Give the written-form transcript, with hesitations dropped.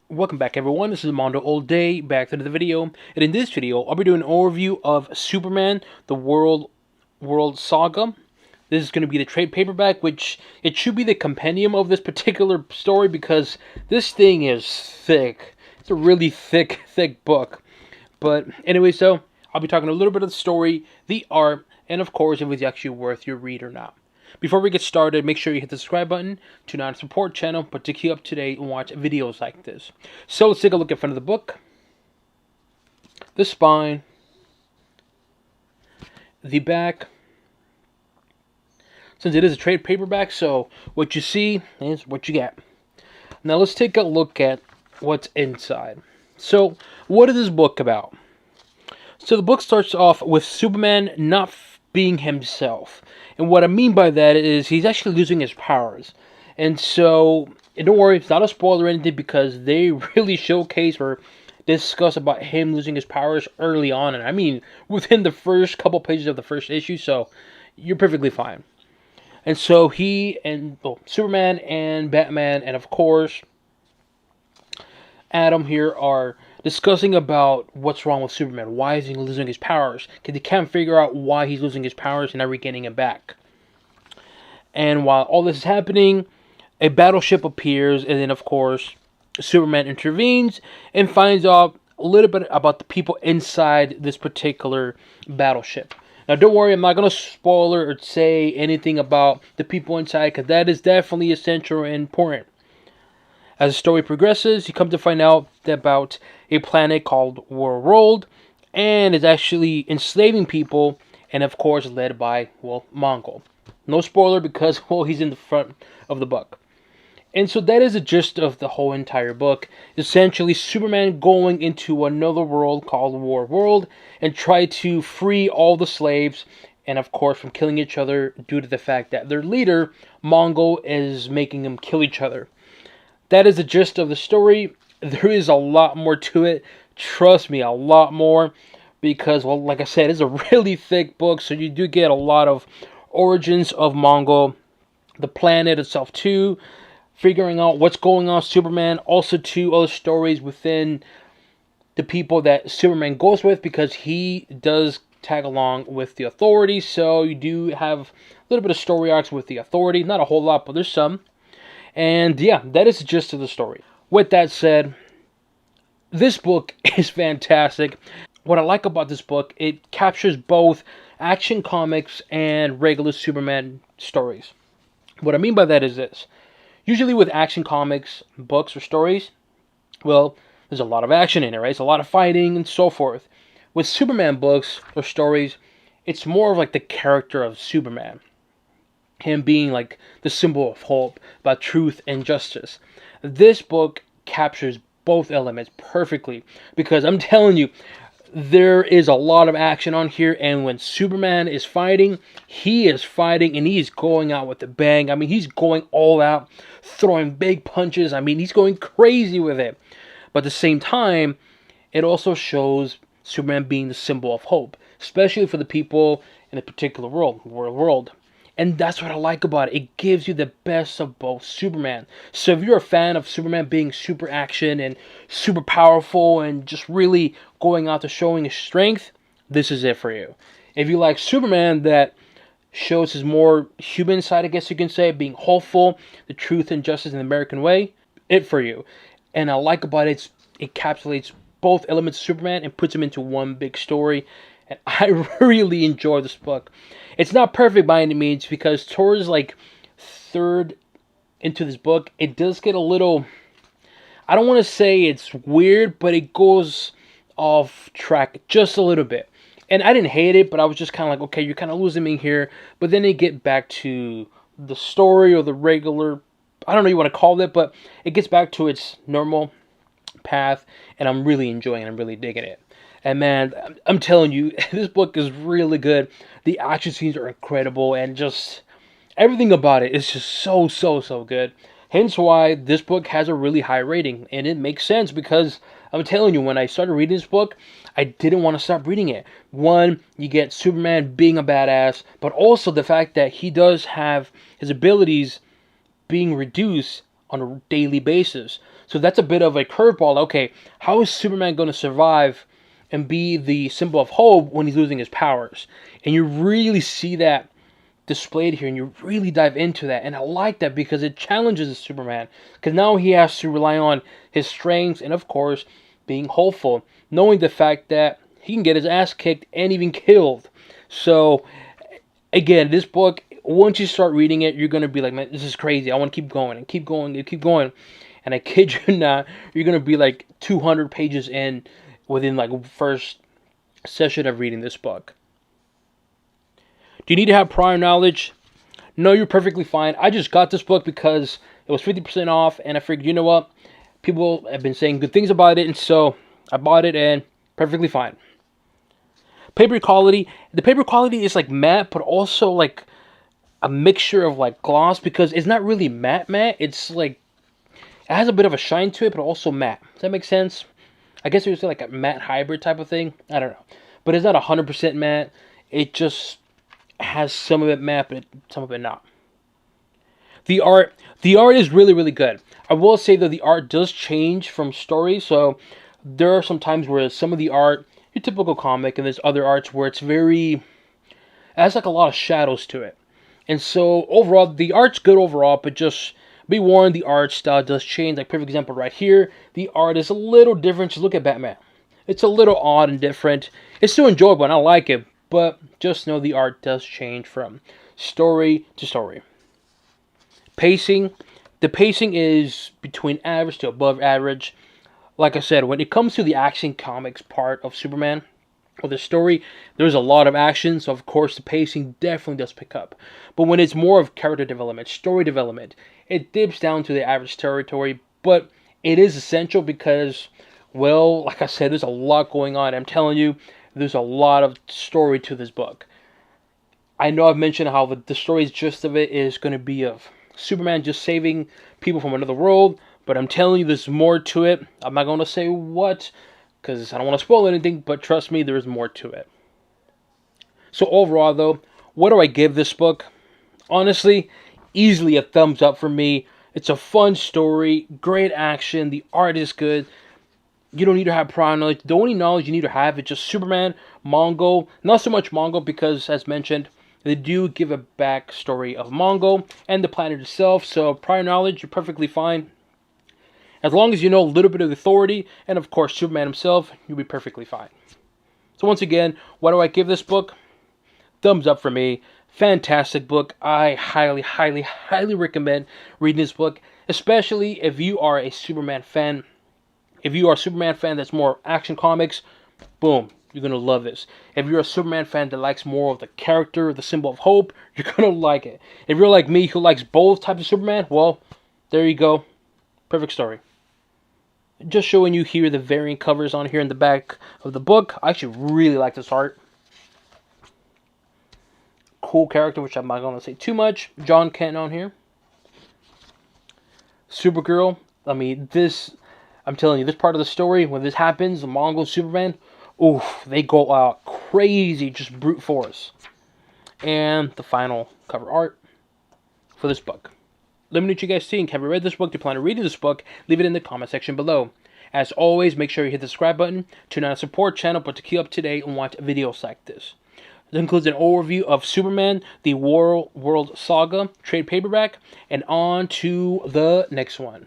Welcome back, everyone. This is Mondo All Day, back to the video. And in this video, I'll be doing an overview of Superman, the Warworld Saga. This is going to be the trade paperback, which it should be the compendium of this particular story because this thing is thick. It's a really thick book. But anyway, so I'll be talking a little bit of the story, the art, and of course, if it's actually worth your read or not. Before we get started, make sure you hit the subscribe button to not support channel, but to keep up to date and watch videos like this. So let's take a look at front of the book, the spine, the back. Since it is a trade paperback, so what you see is what you get. Now let's take a look at what's inside. So what is this book about? So the book starts off with Superman not being himself. And what I mean by that is he's actually losing his powers. And so, and don't worry, it's not a spoiler or anything because they really showcase or discuss about him losing his powers early on. And I mean, within the first couple pages of the first issue, so you're perfectly fine. And so he and Superman and Batman and of course Adam here are discussing about what's wrong with Superman. Why is he losing his powers? Because they can't figure out why he's losing his powers and not regaining them back. And while all this is happening, a battleship appears, and then of course Superman intervenes and finds out a little bit about the people inside this particular battleship. Now don't worry, I'm not going to spoil or say anything about the people inside because that is definitely essential and important. As the story progresses, you come to find out about a planet called Warworld, and is actually enslaving people, and of course led by, well, Mongol. No spoiler because, well, he's in the front of the book. And so that is the gist of the whole entire book. Essentially, Superman going into another world called Warworld and try to free all the slaves, and of course from killing each other due to the fact that their leader, Mongol, is making them kill each other. That is the gist of the story. There is a lot more to it. Trust me, a lot more. Because, well, like I said, it's a really thick book. So you do get a lot of origins of Mongol. The planet itself too. Figuring out what's going on with Superman. Also, two other stories within the people that Superman goes with. Because he does tag along with the Authority. So you do have a little bit of story arcs with the Authority. Not a whole lot, but there's some. And yeah, that is the gist of the story. With that said, this book is fantastic. What I like about this book, it captures both Action Comics and regular Superman stories. What I mean by that is this. Usually with Action Comics books or stories, well, there's a lot of action in it, right? It's a lot of fighting and so forth. With Superman books or stories, it's more of like the character of Superman. Him being like the symbol of hope, about truth and justice. This book captures both elements perfectly because I'm telling you, there is a lot of action on here, and when Superman is fighting, he is fighting and he's going out with a bang. I mean, he's going all out, throwing big punches. I mean, he's going crazy with it. But at the same time, it also shows Superman being the symbol of hope, especially for the people in a particular world. And that's what I like about it. It gives you the best of both Superman. So if you're a fan of Superman being super action and super powerful and just really going out to showing his strength, this is it for you. If you like Superman that shows his more human side, I guess you can say, being hopeful, the truth and justice in the American way, it for you. And I like about it, it encapsulates both elements of Superman and puts them into one big story. And I really enjoy this book. It's not perfect by any means because towards like third into this book, it does get a little, I don't want to say it's weird, but it goes off track just a little bit. And I didn't hate it, but I was just kind of like, okay, you're kind of losing me here. But then they get back to the story or the regular, I don't know what you want to call it, but it gets back to its normal path. And I'm really enjoying it. I'm really digging it. And man, I'm telling you, this book is really good. The action scenes are incredible, and just everything about it is just so good. Hence why this book has a really high rating, and it makes sense because I'm telling you, when I started reading this book, I didn't want to stop reading it. One, you get Superman being a badass, but also the fact that he does have his abilities being reduced on a daily basis. So that's a bit of a curveball. Okay, how is Superman going to survive and be the symbol of hope when he's losing his powers? And you really see that displayed here, and you really dive into that. And I like that because it challenges Superman. Because now he has to rely on his strengths and, of course, being hopeful, knowing the fact that he can get his ass kicked and even killed. So, again, this book, once you start reading it, you're going to be like, man, this is crazy. I want to keep going and keep going and keep going. And I kid you not, you're going to be like 200 pages in within like first session of reading this book. Do you need to have prior knowledge? No, you're perfectly fine. I just got this book because it was 50% off, and I figured, you know what? People have been saying good things about it, and so I bought it, and perfectly fine. Paper quality. The paper quality is like matte, but also like a mixture of like gloss, because it's not really matte. It's like, it has a bit of a shine to it, but also matte. Does that make sense? I guess it was like a matte hybrid type of thing. I don't know. But it's not 100% matte. It just has some of it matte, but some of it not. The art is really, really good. I will say that the art does change from story. So there are some times where some of the art, your typical comic, and there's other arts where it's it has like a lot of shadows to it. And so overall, the art's good overall, but just be warned, the art style does change. Like, perfect example right here, the art is a little different. Just look at Batman. It's a little odd and different. It's still enjoyable, and I like it, but just know the art does change from story to story. Pacing. The pacing is between average to above average. Like I said, when it comes to the action comics part of Superman, or the story, there's a lot of action, so of course the pacing definitely does pick up. But when it's more of character development, story development, it dips down to the average territory, but it is essential because, well, like I said, there's a lot going on. I'm telling you, there's a lot of story to this book. I know I've mentioned how the story's gist of it is going to be of Superman just saving people from another world, but I'm telling you, there's more to it. I'm not going to say what, because I don't want to spoil anything, but trust me, there is more to it. So overall, though, what do I give this book? Honestly, easily a thumbs up for me. It's a fun story, great action, the art is good. You don't need to have prior knowledge. The only knowledge you need to have is just Superman, Mongo. Not so much Mongo because, as mentioned, they do give a backstory of Mongo and the planet itself. So prior knowledge, you're perfectly fine. As long as you know a little bit of authority, and of course Superman himself, you'll be perfectly fine. So once again, what do I give this book? Thumbs up for me. Fantastic book. I highly, highly, highly recommend reading this book, especially if you are a Superman fan. If you are a Superman fan that's more action comics, boom, you're going to love this. If you're a Superman fan that likes more of the character, the symbol of hope, you're going to like it. If you're like me who likes both types of Superman, well, there you go. Perfect story. Just showing you here the variant covers on here in the back of the book. I actually really like this art. Cool character, which I'm not going to say too much. John Kent on here. Supergirl. I mean, I'm telling you, this part of the story, when this happens, the Mongol Superman, oof, they go out crazy, just brute force. And the final cover art for this book. Let me know what you guys think. Have you read this book? Do you plan on reading this book? Leave it in the comment section below. As always, make sure you hit the subscribe button to not support channel, but to keep up to date and watch videos like this. This includes an overview of Superman, the Warworld Saga trade paperback, and on to the next one.